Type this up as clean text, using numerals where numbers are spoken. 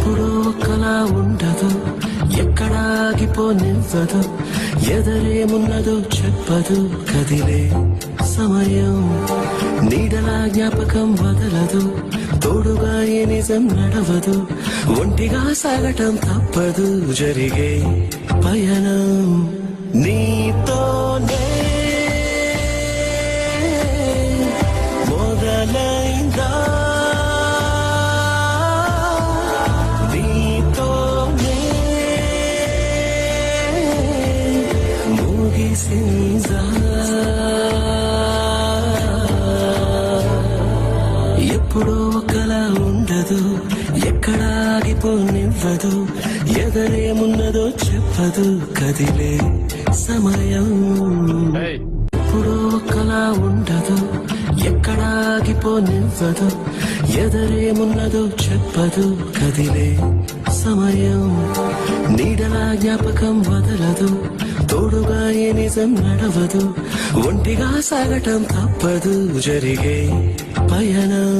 ఎప్పుడూ ఒకలా ఉండదు, ఎక్కడాగిపోనివ్వదు, ఎదరేమున్నదో చెప్పదు, కదిలే సమయం నీడలా జ్ఞాపకం వదలదు, తోడుగా ఏ నిజం నడవదు, ఒంటిగా సాగటం తప్పదు, జరిగే పయనం నీతోనే మొదలైందా, నీతోనే ముగిసిందా. ఎప్పుడూ ఒకలా ఉండదు, ఎక్కడాగిపోనివ్వదు, ఎదరేమున్నదో చెప్పదు, కదిలే సమయం ఎప్పుడూ ఒకలా ఉండదు, ఎక్కడాగిపోనివ్వదు, ఎదరేమున్నదో చెప్పదు, కదిలే సమయం నీడలా జ్ఞాపకం వదలదు, తోడుగా ఏ నిజం నడవదు, ఒంటిగా సాగటం తప్పదు, జరిగే పయనం.